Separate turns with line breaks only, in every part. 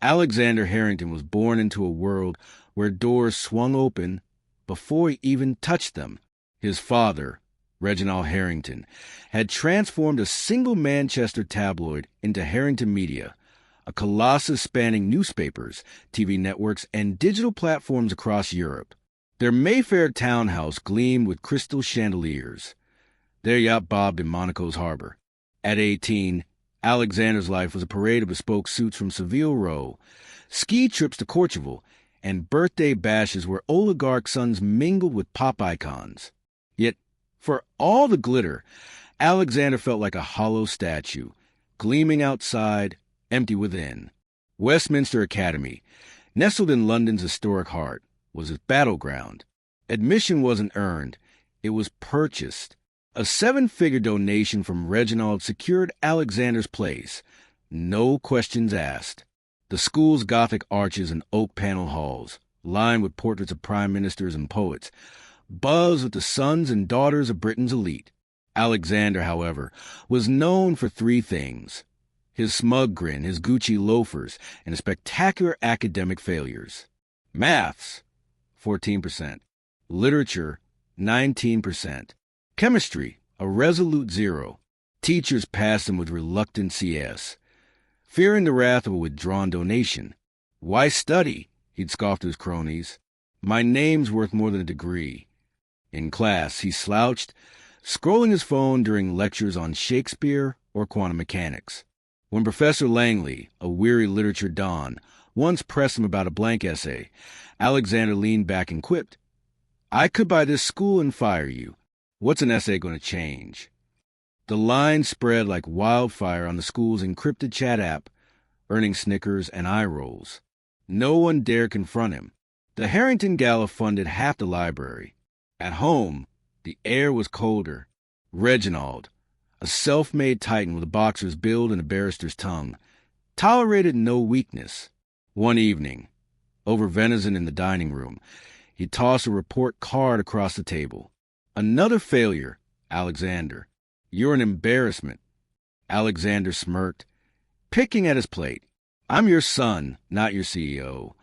Alexander Harrington was born into a world where doors swung open before he even touched them. His father, Reginald Harrington, had transformed a single Manchester tabloid into Harrington Media, a colossus spanning newspapers, TV networks, and digital platforms across Europe. Their Mayfair townhouse gleamed with crystal chandeliers. Their yacht bobbed in Monaco's harbor. At 18, Alexander's life was a parade of bespoke suits from Savile Row, ski trips to Courchevel, and birthday bashes where oligarch sons mingled with pop icons. Yet, for all the glitter, Alexander felt like a hollow statue, gleaming outside, empty within. Westminster Academy, nestled in London's historic heart, was his battleground. Admission wasn't earned, it was purchased. A 7-figure donation from Reginald secured Alexander's place. No questions asked. The school's Gothic arches and oak-paneled halls, lined with portraits of prime ministers and poets, buzzed with the sons and daughters of Britain's elite. Alexander, however, was known for 3 things: his smug grin, his Gucci loafers, and his spectacular academic failures. Maths, 14%. Literature, 19%. Chemistry, a resolute 0. Teachers passed him with reluctant CS, fearing the wrath of a withdrawn donation. Why study? He'd scoffed at his cronies. My name's worth more than a degree. In class, he slouched, scrolling his phone during lectures on Shakespeare or quantum mechanics. When Professor Langley, a weary literature don, once pressed him about a blank essay, Alexander leaned back and quipped, "I could buy this school and fire you. What's an essay going to change?" The line spread like wildfire on the school's encrypted chat app, earning snickers and eye rolls. No one dared confront him. The Harrington Gala funded half the library. At home, the air was colder. Reginald, a self-made titan with a boxer's build and a barrister's tongue, tolerated no weakness. One evening, over venison in the dining room, he tossed a report card across the table. "Another failure, Alexander. You're an embarrassment." Alexander smirked, picking at his plate. "I'm your son, not your CEO."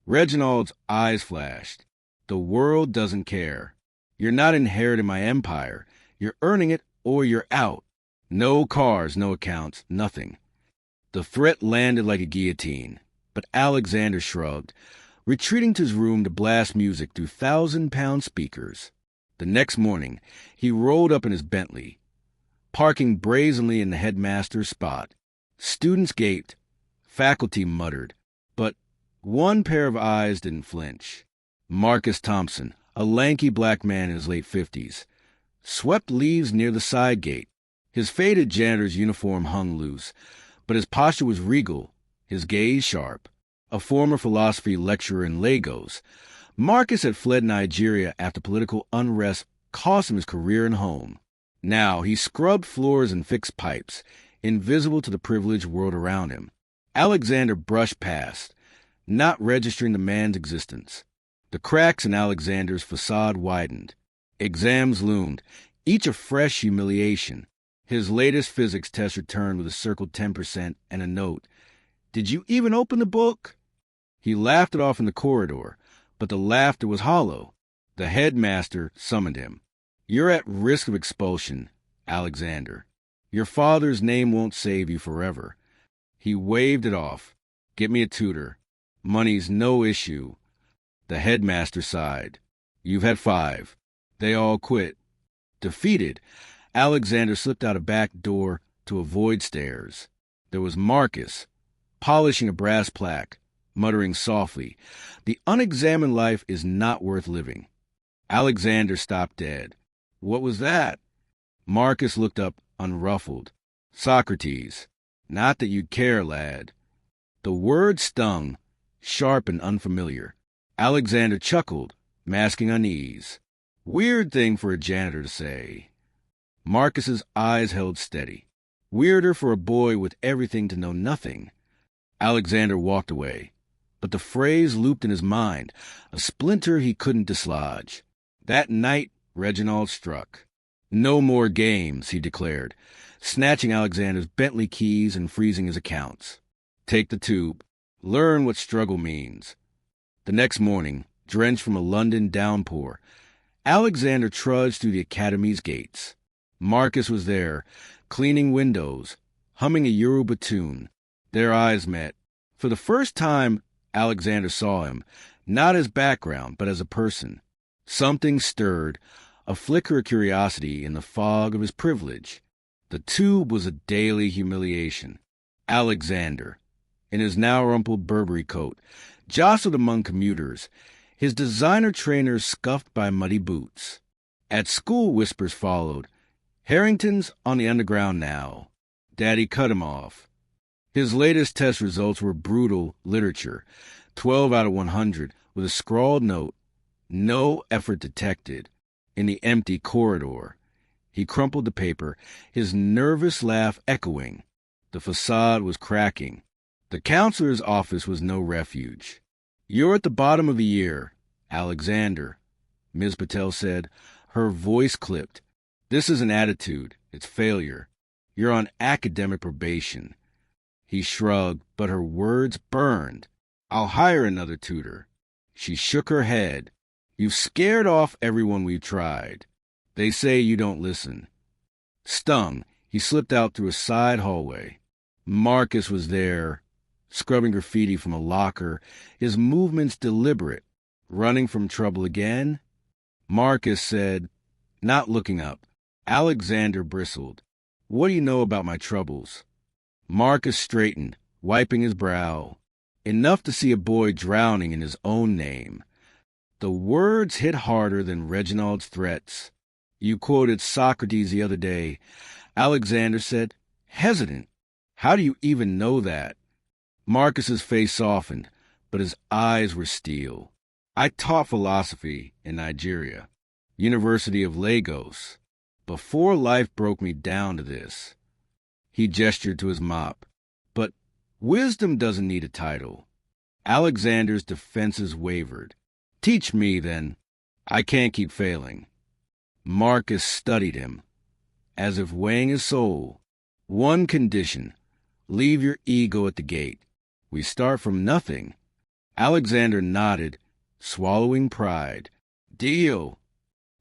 Reginald's eyes flashed. "The world doesn't care. You're not inheriting my empire. You're earning it or you're out. No cars, no accounts, nothing." The threat landed like a guillotine, but Alexander shrugged, retreating to his room to blast music through 1,000-pound speakers. The next morning, he rolled up in his Bentley, parking brazenly in the headmaster's spot. Students gaped, faculty muttered, but one pair of eyes didn't flinch. Marcus Thompson, a lanky black man in his late 50s, swept leaves near the side gate. His faded janitor's uniform hung loose, but his posture was regal, his gaze sharp. A former philosophy lecturer in Lagos, Marcus had fled Nigeria after political unrest cost him his career and home. Now he scrubbed floors and fixed pipes, invisible to the privileged world around him. Alexander brushed past, not registering the man's existence. The cracks in Alexander's facade widened. Exams loomed, each a fresh humiliation. His latest physics test returned with a circled 10% and a note. "Did you even open the book?" He laughed it off in the corridor, but the laughter was hollow. The headmaster summoned him. "You're at risk of expulsion, Alexander. Your father's name won't save you forever." He waved it off. "Get me a tutor. Money's no issue." The headmaster sighed. "You've had 5. They all quit." Defeated, Alexander slipped out a back door to avoid stares. There was Marcus, polishing a brass plaque, muttering softly, "The unexamined life is not worth living." Alexander stopped dead. "What was that?" Marcus looked up, unruffled. "Socrates. Not that you'd care, lad." The word stung, sharp and unfamiliar. Alexander chuckled, masking unease. Weird thing for a janitor to say. Marcus's eyes held steady. Weirder for a boy with everything to know nothing. Alexander walked away, but the phrase looped in his mind, a splinter he couldn't dislodge. That night, Reginald struck. "No more games," he declared, snatching Alexander's Bentley keys and freezing his accounts. "Take the tube." Learn what struggle means. The next morning, drenched from a London downpour, Alexander trudged through the academy's gates. Marcus was there, cleaning windows, humming a Yoruba tune. Their eyes met. For the first time, Alexander saw him, not as background, but as a person. Something stirred, a flicker of curiosity in the fog of his privilege. The tube was a daily humiliation. Alexander, in his now rumpled Burberry coat, jostled among commuters, his designer trainers scuffed by muddy boots. At school, whispers followed. Harrington's on the underground now. Daddy cut him off. His latest test results were brutal literature, 12 out of 100, with a scrawled note, "No effort detected," in the empty corridor. He crumpled the paper, his nervous laugh echoing. The facade was cracking. The counselor's office was no refuge. "You're at the bottom of the year, Alexander," Ms. Patel said, her voice clipped. "This isn't attitude, it's failure. You're on academic probation." He shrugged, but her words burned. "I'll hire another tutor." She shook her head. "You've scared off everyone we've tried. They say you don't listen." Stung, he slipped out through a side hallway. Marcus was there, scrubbing graffiti from a locker, his movements deliberate. "Running from trouble again?" Marcus said, not looking up. Alexander bristled. "What do you know about my troubles?" Marcus straightened, wiping his brow. Enough to see a boy drowning in his own name. The words hit harder than Reginald's threats. "You quoted Socrates the other day," Alexander said, hesitant. "How do you even know that?" Marcus's face softened, but his eyes were steel. "I taught philosophy in Nigeria, University of Lagos, before life broke me down to this." He gestured to his mop. "But wisdom doesn't need a title." Alexander's defenses wavered. "Teach me, then. I can't keep failing." Marcus studied him, as if weighing his soul. "One condition. Leave your ego at the gate. We start from nothing." Alexander nodded, swallowing pride. "Deal."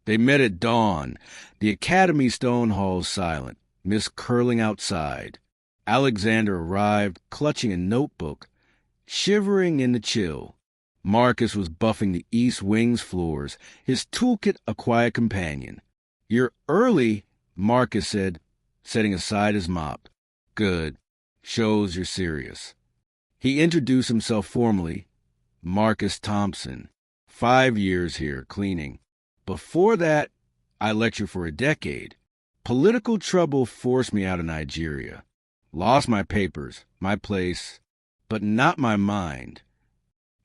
They met at dawn, the academy stone halls silent, mist curling outside. Alexander arrived, clutching a notebook, shivering in the chill. Marcus was buffing the East Wing's floors, his toolkit a quiet companion. "You're early," Marcus said, setting aside his mop. "Good. Shows you're serious." He introduced himself formally. "Marcus Thompson. 5 years here, cleaning. Before that, I lectured for a decade. Political trouble forced me out of Nigeria. Lost my papers, my place, but not my mind."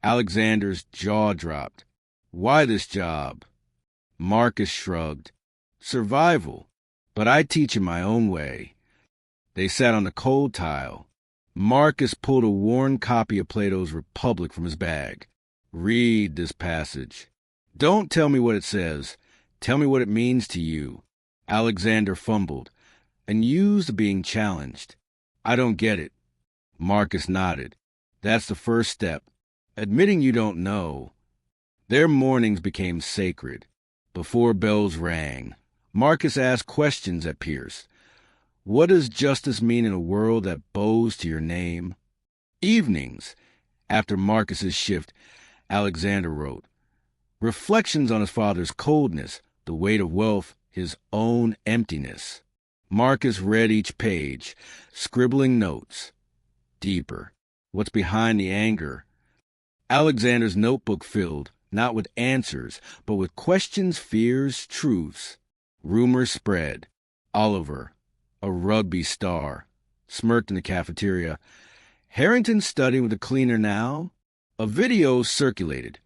Alexander's jaw dropped. "Why this job?" Marcus shrugged. "Survival. But I teach in my own way." They sat on the cold tile. Marcus pulled a worn copy of Plato's Republic from his bag. "Read this passage. Don't tell me what it says. Tell me what it means to you." Alexander fumbled, unused to being challenged. "I don't get it." Marcus nodded. "That's the first step. Admitting you don't know." Their mornings became sacred. Before bells rang, Marcus asked questions at Pierce. "What does justice mean in a world that bows to your name?" Evenings, after Marcus's shift, Alexander wrote. Reflections on his father's coldness, the weight of wealth, his own emptiness. Marcus read each page, scribbling notes. Deeper. What's behind the anger? Alexander's notebook filled, not with answers, but with questions, fears, truths. Rumors spread. Oliver, a rugby star, smirked in the cafeteria. Harrington studying with a cleaner now? A video circulated.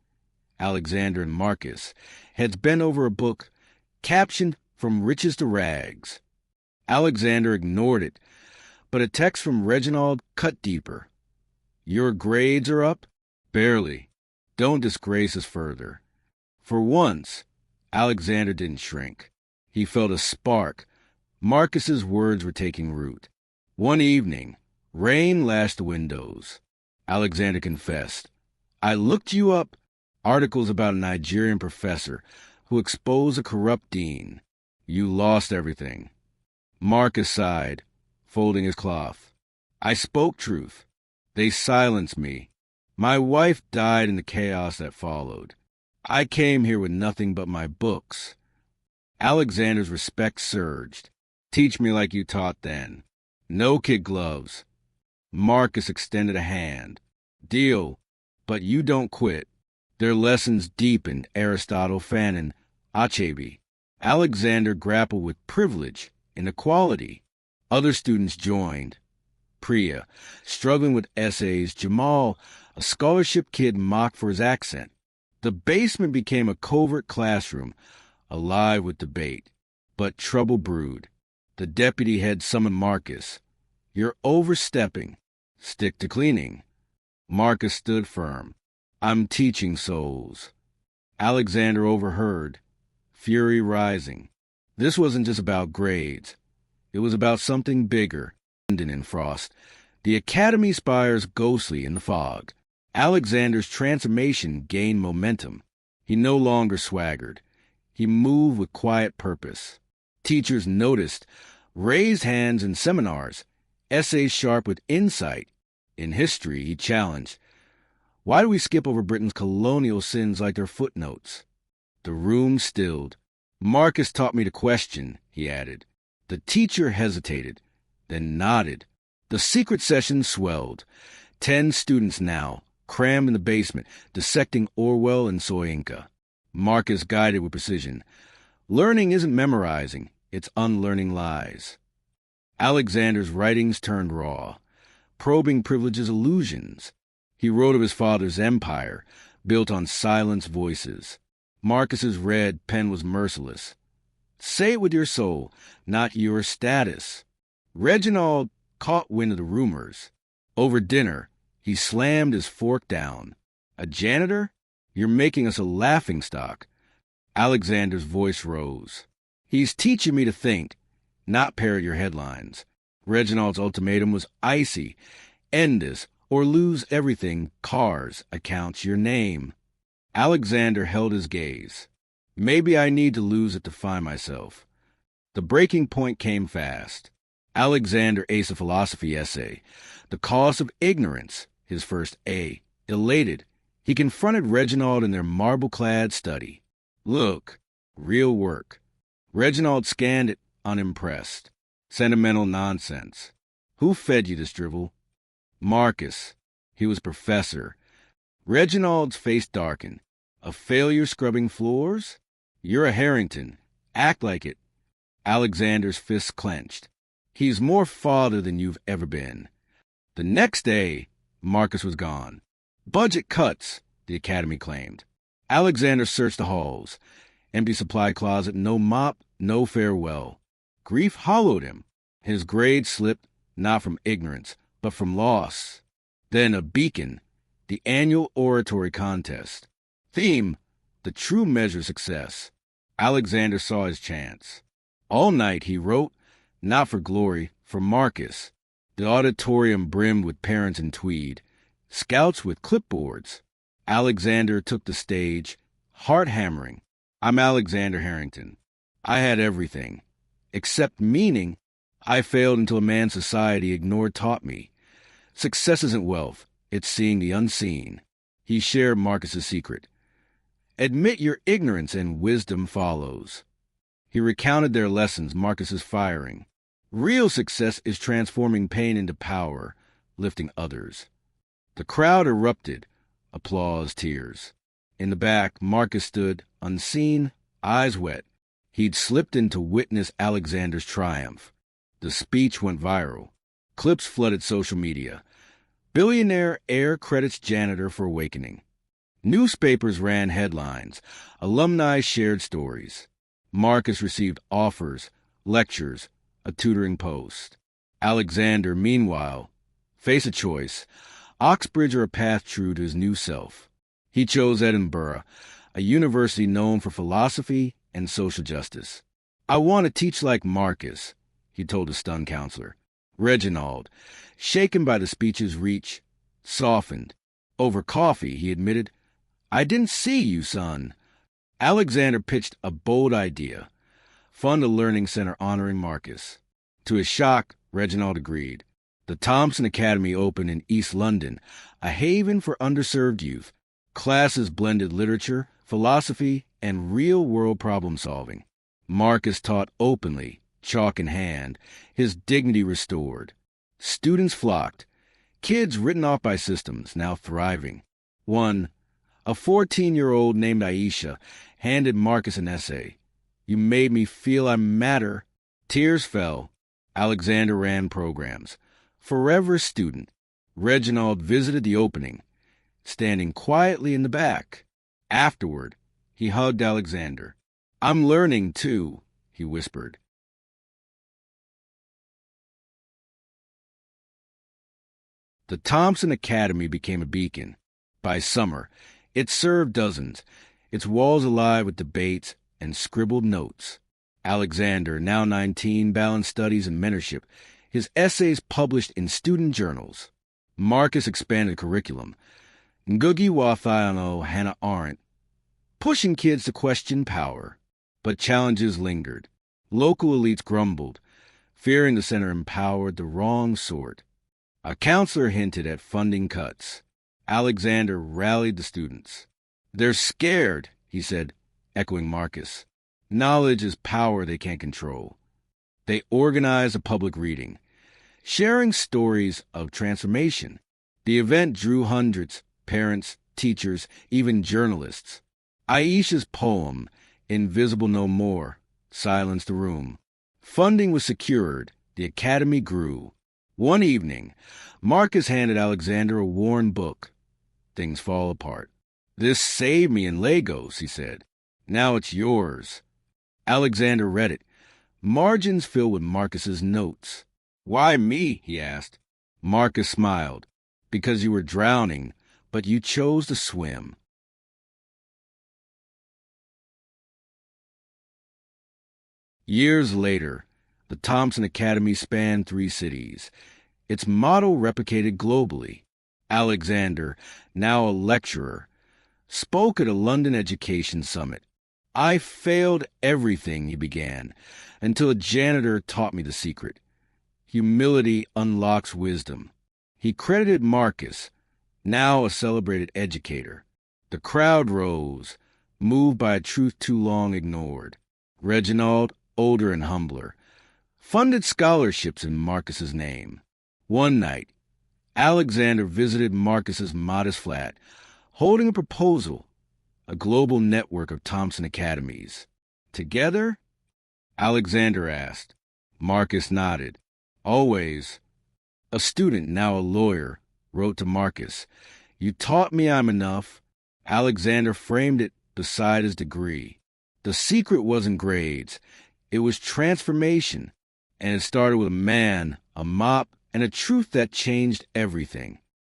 Alexander and Marcus, heads bent over a book, captioned "From Riches to Rags." Alexander ignored it, but a text from Reginald cut deeper. "Your grades are up?" "Barely. Don't disgrace us further." For once, Alexander didn't shrink. He felt a spark. Marcus's words were taking root. One evening, rain lashed the windows. Alexander confessed. I looked you up. Articles about a Nigerian professor who exposed a corrupt dean. You lost everything. Marcus sighed, folding his cloth. I spoke truth. They silenced me. My wife died in the chaos that followed. I came here with nothing but my books. Alexander's respect surged. Teach me like you taught then. No kid gloves. Marcus extended a hand. Deal, but you don't quit. Their lessons deepened Aristotle, Fanon, Achebe. Alexander grappled with privilege, inequality. Other students joined. Priya, struggling with essays, Jamal, a scholarship kid mocked for his accent. The basement became a covert classroom, alive with debate. But trouble brewed. The deputy head summoned Marcus. You're overstepping. Stick to cleaning. Marcus stood firm. I'm teaching souls. Alexander overheard. Fury rising. This wasn't just about grades. It was about something bigger. London in frost. The academy spires ghostly in the fog. Alexander's transformation gained momentum. He no longer swaggered. He moved with quiet purpose. Teachers noticed, raised hands in seminars, essays sharp with insight. In history, he challenged, why do we skip over Britain's colonial sins like they're footnotes? The room stilled. Marcus taught me to question, he added. The teacher hesitated, then nodded. The secret session swelled. 10 students now, crammed in the basement, dissecting Orwell and Soyinka. Marcus guided with precision. Learning isn't memorizing, it's unlearning lies. Alexander's writings turned raw, probing privilege's illusions. He wrote of his father's empire, built on silenced voices. Marcus's red pen was merciless. Say it with your soul, not your status. Reginald caught wind of the rumors. Over dinner, he slammed his fork down. A janitor? You're making us a laughingstock. Alexander's voice rose. He's teaching me to think, not parrot your headlines. Reginald's ultimatum was icy. End this, or lose everything, cars, accounts, your name. Alexander held his gaze. Maybe I need to lose it to find myself. The breaking point came fast. Alexander aced a philosophy essay. The Cost of Ignorance, his first A. Elated, he confronted Reginald in their marble-clad study. Look, real work. Reginald scanned it, unimpressed. Sentimental nonsense. Who fed you this drivel? Marcus. He was professor. Reginald's face darkened. A failure scrubbing floors? You're a Harrington. Act like it. Alexander's fists clenched. He's more father than you've ever been. The next day, Marcus was gone. Budget cuts, the academy claimed. Alexander searched the halls. Empty supply closet, no mop, no farewell. Grief hollowed him. His grades slipped, not from ignorance, but from loss. Then a beacon, the annual oratory contest. Theme, the true measure of success. Alexander saw his chance. All night he wrote, not for glory, for Marcus. The auditorium brimmed with parents in tweed, scouts with clipboards. Alexander took the stage, heart hammering. I'm Alexander Harrington. I had everything. Except meaning, I failed until a man society ignored taught me. Success isn't wealth, it's seeing the unseen. He shared Marcus's secret. Admit your ignorance and wisdom follows. He recounted their lessons, Marcus's firing. Real success is transforming pain into power, lifting others. The crowd erupted, applause, tears. In the back, Marcus stood, unseen, eyes wet. He'd slipped in to witness Alexander's triumph. The speech went viral. Clips flooded social media. Billionaire heir credits Janitor for awakening. Newspapers ran headlines. Alumni shared stories. Marcus received offers, lectures, a tutoring post. Alexander, meanwhile, faced a choice, Oxbridge or a path true to his new self. He chose Edinburgh, a university known for philosophy and social justice. I want to teach like Marcus, he told a stunned counselor. Reginald, shaken by the speech's reach, softened. Over coffee, he admitted, "I didn't see you, son." Alexander pitched a bold idea: fund a learning center honoring Marcus. To his shock, Reginald agreed. The Thompson Academy opened in East London, a haven for underserved youth. Classes blended literature, philosophy, and real-world problem-solving. Marcus taught openly, chalk in hand, his dignity restored. Students flocked, kids written off by systems, now thriving. One, a 14-year-old named Aisha, handed Marcus an essay. "You made me feel I matter." Tears fell. Alexander ran programs. Forever student, Reginald visited the opening, standing quietly in the back. Afterward, he hugged Alexander. "I'm learning, too," he whispered. The Thompson Academy became a beacon. By summer, it served dozens, its walls alive with debates and scribbled notes. Alexander, now 19, balanced studies and mentorship, his essays published in student journals. Marcus expanded curriculum. Ngugi wa Thiong'o Hannah Arendt, pushing kids to question power. But challenges lingered. Local elites grumbled, fearing the center empowered the wrong sort. A counselor hinted at funding cuts. Alexander rallied the students. "They're scared," he said, echoing Marcus. "Knowledge is power they can't control." They organized a public reading, sharing stories of transformation. The event drew hundreds, parents, teachers, even journalists. Aisha's poem, "Invisible No More," silenced the room. Funding was secured. The academy grew. One evening, Marcus handed Alexander a worn book. Things fall apart. "This saved me in Lagos," he said. "Now it's yours." Alexander read it. Margins filled with Marcus's notes. "Why me?" he asked. Marcus smiled. "Because you were drowning, but you chose to swim." Years later, the Thompson Academy spanned 3 cities. Its model replicated globally. Alexander, now a lecturer, spoke at a London education summit. "I failed everything," he began, "until a janitor taught me the secret. Humility unlocks wisdom." He credited Marcus, now a celebrated educator. The crowd rose, moved by a truth too long ignored. Reginald, older and humbler, funded scholarships in Marcus's name. One night, Alexander visited Marcus's modest flat, holding a proposal, a global network of Thompson Academies. "Together?" Alexander asked. Marcus nodded. "Always." A student, now a lawyer, wrote to Marcus, "You taught me I'm enough." Alexander framed it beside his degree. The secret wasn't grades. It was transformation, and it started with a man, a mop, and a truth that changed everything.